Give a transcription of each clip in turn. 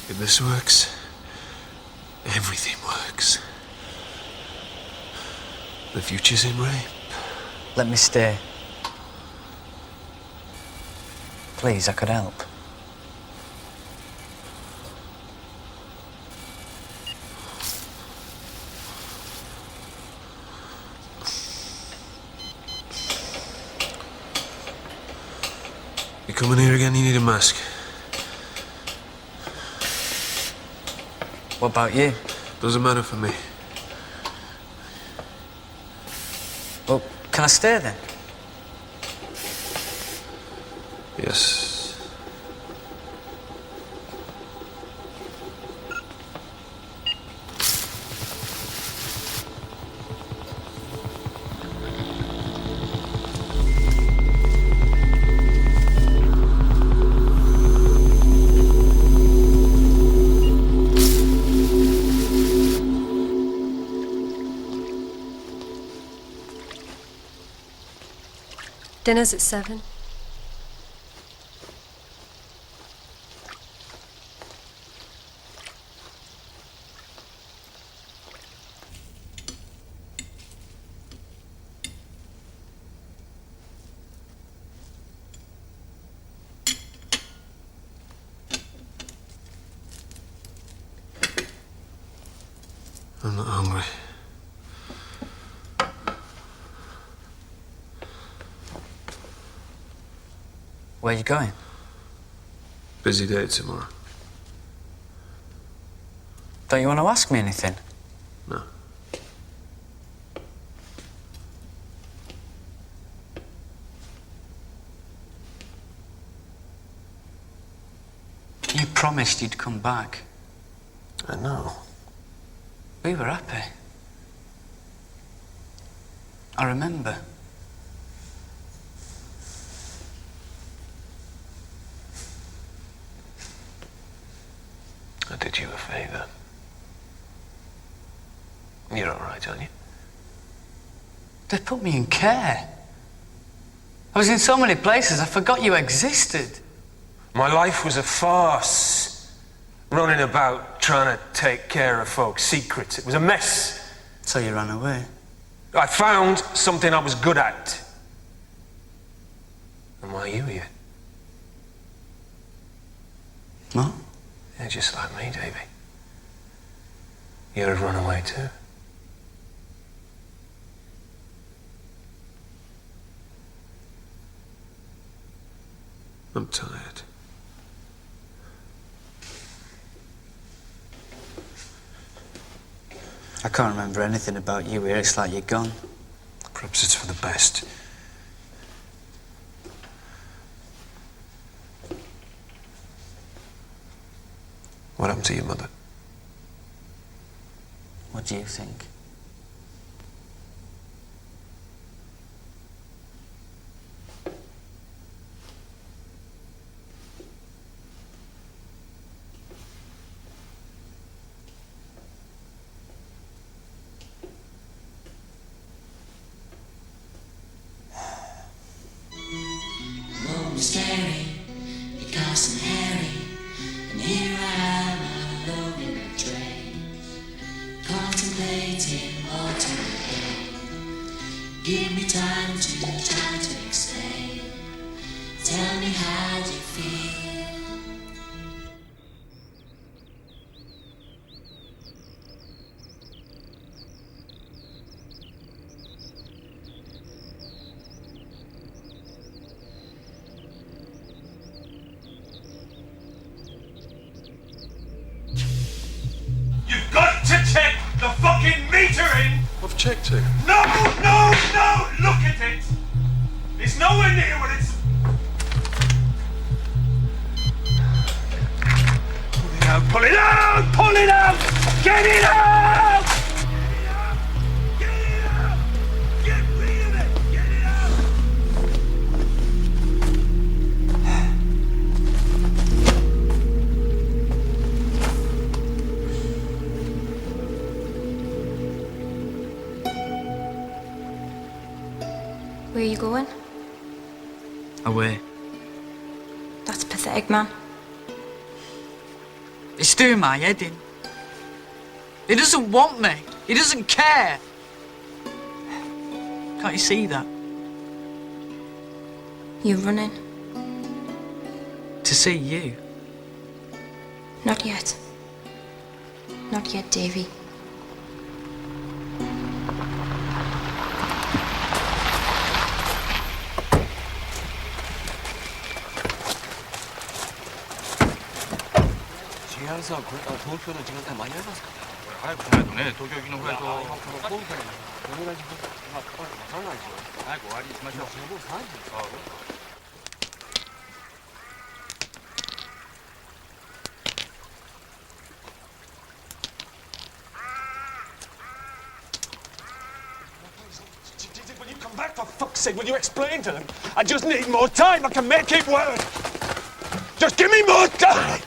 If this works, everything works. The future's in rape. Let me stay. Please, I could help. You coming here again? You need a mask. What about you? Doesn't matter for me. Well, can I stay then? Yes. Dinner's at 7. I'm not hungry. Where are you going? Busy day tomorrow. Don't you want to ask me anything? No. You promised you'd come back. I know. We were happy. I remember. I did you a favour. You're all right, aren't you? They put me in care. I was in so many places, I forgot you existed. My life was a farce. Running about, trying to take care of folks' secrets. It was a mess. So you ran away? I found something I was good at. And why are you here? What? Yeah, just like me, Davy. You'd have run away too. I'm tired. I can't remember anything about you here. It's like you're gone. Perhaps it's for the best. What happened to your mother? What do you think? Scary, because I'm hairy, and here I am alone in a train, contemplating autumn again. Give me time to try to explain. Tell me how you feel. You've got to check the fucking metering! I've checked it. No, no, no! Look at it! It's nowhere near what it's... Pull it out, pull it out! Pull it out! Get it out! Get it out! Get rid of it! Get it out! Where are you going? Away. That's pathetic, man. It's doing my head in. He doesn't want me. He doesn't care. Can't you see that? You're running? To see you. Not yet. Not yet, Davy. JR さ、これから東京の時間帯間に合いますかね。早くしないとね、東京行きのフライト。お願いします。まあ、かかんないですよ。早く終わりにしましょう。もう3時ですか。Will you come back, for fuck's sake? Will you explain to them? I just need more time. I can make it work. Just give me more time.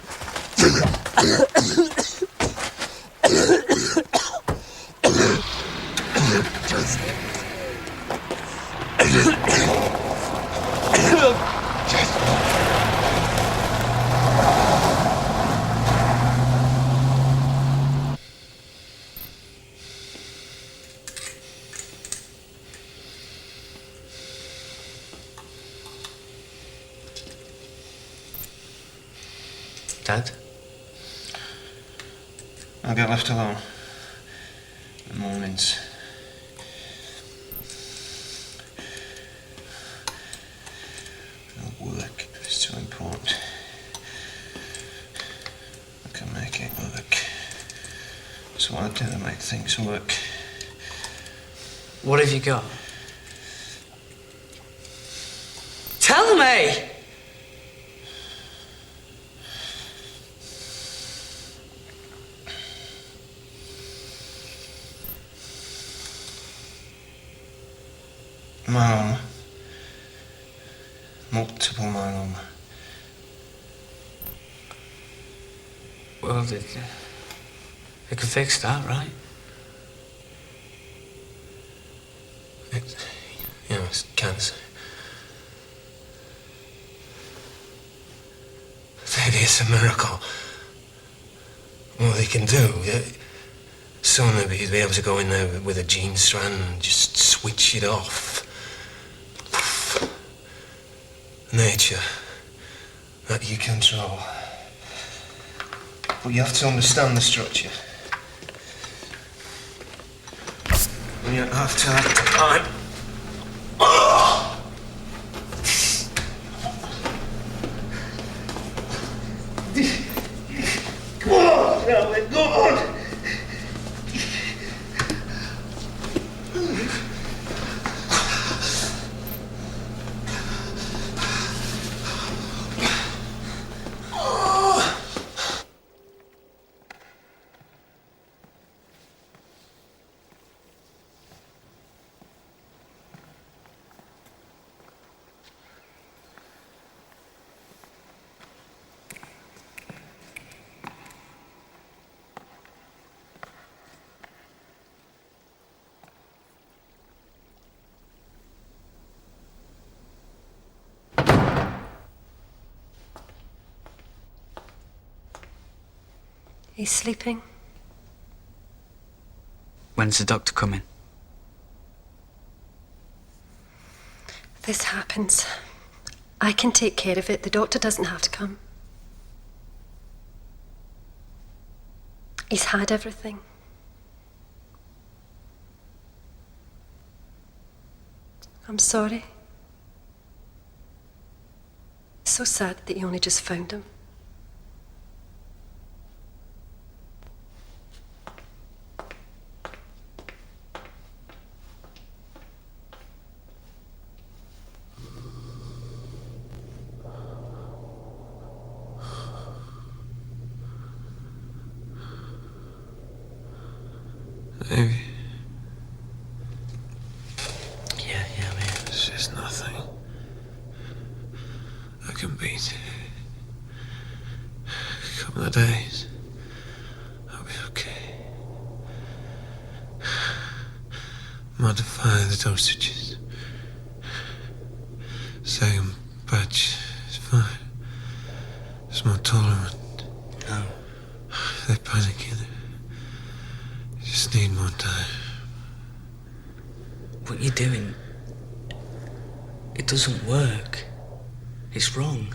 Dad? I'll get left alone. In the mornings. No work is too important. I can make it work. So I do to make things work. What have you got? Tell me! Myeloma. Multiple myeloma. Well, they can fix that, right? It's cancer. Maybe it's a miracle. What they can do. Soon they'll be able to go in there with a gene strand and just switch it off. Nature that you control. But you have to understand the structure. And you have to have time. Go on, Alan, go on! He's sleeping. When's the doctor coming? This happens. I can take care of it. The doctor doesn't have to come. He's had everything. I'm sorry. It's so sad that you only just found him. Maybe. Yeah, man. It's just nothing. I can beat it. A couple of days. I'll be okay. Modify the dosages. Second batch is fine. It's more tolerant. No. They're panicking. Just need more time. What you're doing, it doesn't work. It's wrong.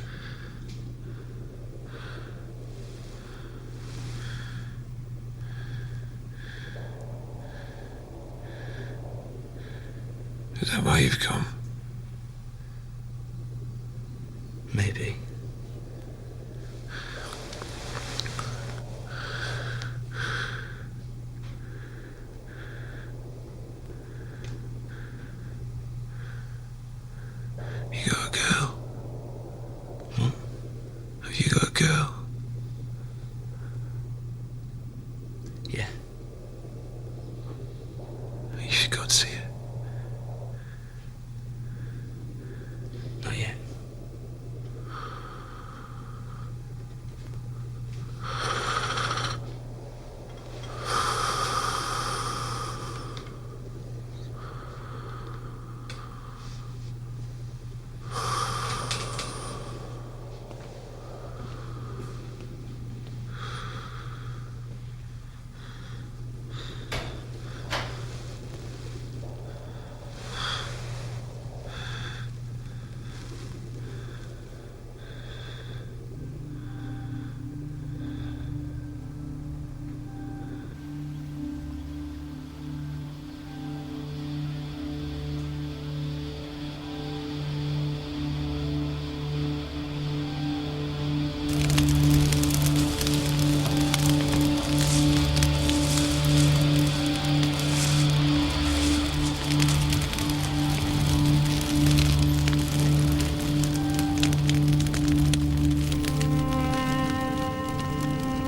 Is that why you've come?